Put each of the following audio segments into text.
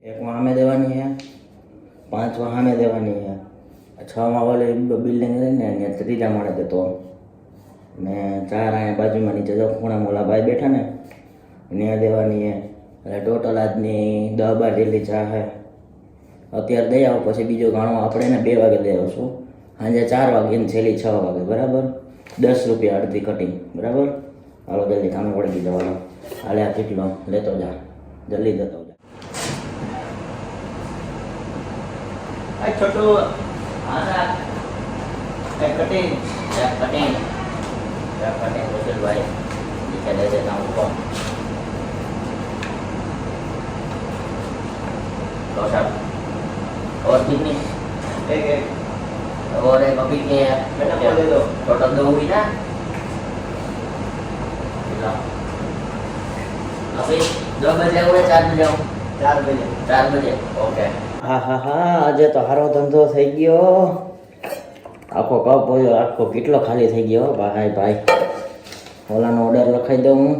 एक वहाँ में देवानी है, 5 वहाँ में देवानी है, 6 वाले बिल्डिंग ने त्रीजा माड़े देतो ने 4 अँ बाजू में नीचे जो खूणा मोला भाई बैठा ने ने देवानी है। એટલે ટોટલ આજની 10-12 જેટલી ચા છે અત્યારે દઈ આવો, પછી બીજો ગાણો આપણે ને 2 વાગે લઈ આવશું, સાંજે 4 વાગે ને છેલ્લી 6 વાગે, બરાબર? 10 રૂપિયા અડધી કટિંગ, બરાબર? હાલો જલ્દી કામે વળગી જવાનો, હાલે આ કેટલો લેતો જા, જલ્દી જતો જા। આ છોટું આના કટિંગ વસુલ ભાઈ નીચે લઈ જતા હું કોણ तो सब और कितनी एक और एक अभी के बेटा दे दो टोटल 2 हुई ना अभी 2 बजे आऊँ 4 बजे आऊँ 4 बजे ओके। हाँ हाँ हाँ आज तो हारो धंधो થઈ ગયો, આખો કપ આખો કેટલો ખાલી થઈ ગયો ભાઈ ભાઈ। ઓલાનો ઓર્ડર લખાઈ દઉં હું।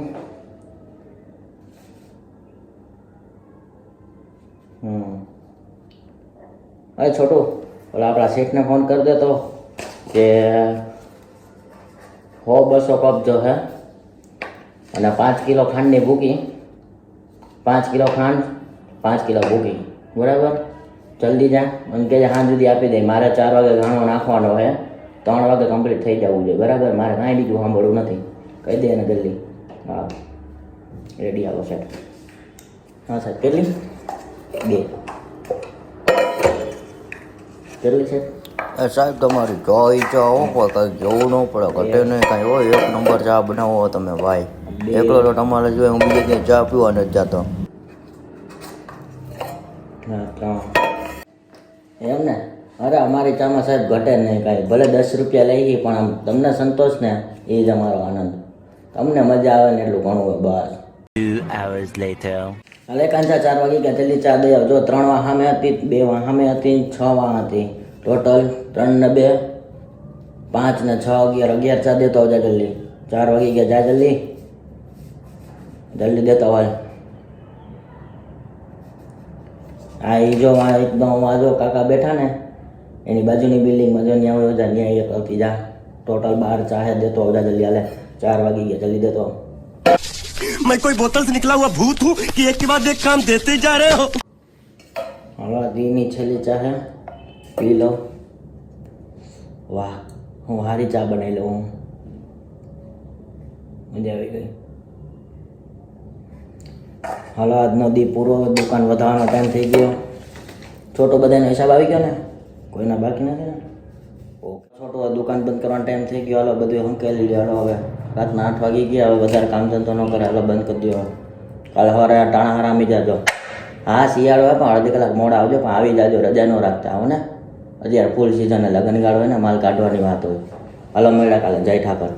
अरे छोटू बोला अपना सेठ ने फोन कर दे तो कि 100-200 कप जो है અને 5 કિલો ખાંડની ભૂકી, 5 કિલો ખાંડ 5 કિલો ભૂકી, બરાબર? જલ્દી જા અને કે સાંજ સુધી આપી દે, મારે 4 વાગે ઘાણો નાખવાનો છે, 3 વાગે કમ્પ્લીટ થઈ જવું જોઈએ, બરાબર? મારે કાંઈ બીજું સાંભળવું નથી, કહી દે ને જલ્દી। હા રેડી આવો સાહેબ। હા સાહેબ કેટલી? 2 કેટલી છે? સાહેબ તમારી ચોઈ ચા હોય કંઈ જોવું ન પડે, ઘટે નહીં કાંઈ હોય, 1 નંબર ચા બનાવો તમે ભાઈ। એકલો તો તમારે જોઈએ, હું બીજે ક્યાંય ચા પીવા નથી જતો। હા 3 એમ ને? અરે અમારી ચામાં સાહેબ ઘટે નહીં કાંઈ, ભલે 10 રૂપિયા લઈ પણ આમ તમને સંતોષ ને એ જ અમારો આનંદ, તમને મજા આવે ને એટલું ઘણું હોય બસ। 2 hours later હાલે કાંચા 4 વાગી ગયા, જલ્દી ચા દઈ આવજો। 3 વાં સામે હતી, 2 વાં સામે હતી, 6 વાં હતી, ટોટલ 3 ને 2 5 ને 6 11 ચા દેતો આવજા જલ્દી। 4 વાગી ગયા, જા જલ્દી જલ્દી દેતો હોય। આ એ જો એકદમ આ જો કાકા બેઠા ને એની બાજુની બિલ્ડિંગમાં જો ત્યાં હોય જા, ત્યાં એક આવતી જા, ટોટલ 12 ચા હે, દેતો આવજા જલ્દી। હાલે 4 વાગી ગયા, જલ્દી દેતો। मैं कोई बोतल से निकला हुआ भूत हूँ कि एक के बाद एक काम देते जा रहे हो। हालो दीनी छेली चा है, पी लो। वाह हूँ हारी चा बनाई लो, मजा आई गई। हालो आजनो दी पूरो, दुकान वधारવાનો टाइम થઈ ગયો। છોટો બધાનો હિસાબ આવી ગયો ને, કોઈના બાકી નથી ને? ઓકે છોટો દુકાન બંધ કરવાનો ટાઈમ થઈ ગયો, હાલો બધું હંકેલી લ્યો। હાલો હવે રાતના 8 વાગી ગયા, હવે વધારે કામ ધંધો ન કરે, હાલો બંધ કરી દો। કાલે સવારે ટાણા હરામી જાજો। હા શિયાળો હોય પણ અડધી કલાક મોડા આવજો, પણ આવી જાજો, રજા ન રાખતા આવો ને, અત્યારે ફૂલ સિઝન લગ્ન ગાળો હોય ને, માલ કાઢવાની વાત હોય। હાલો મળ્યા કાલે, જય ઠાકર।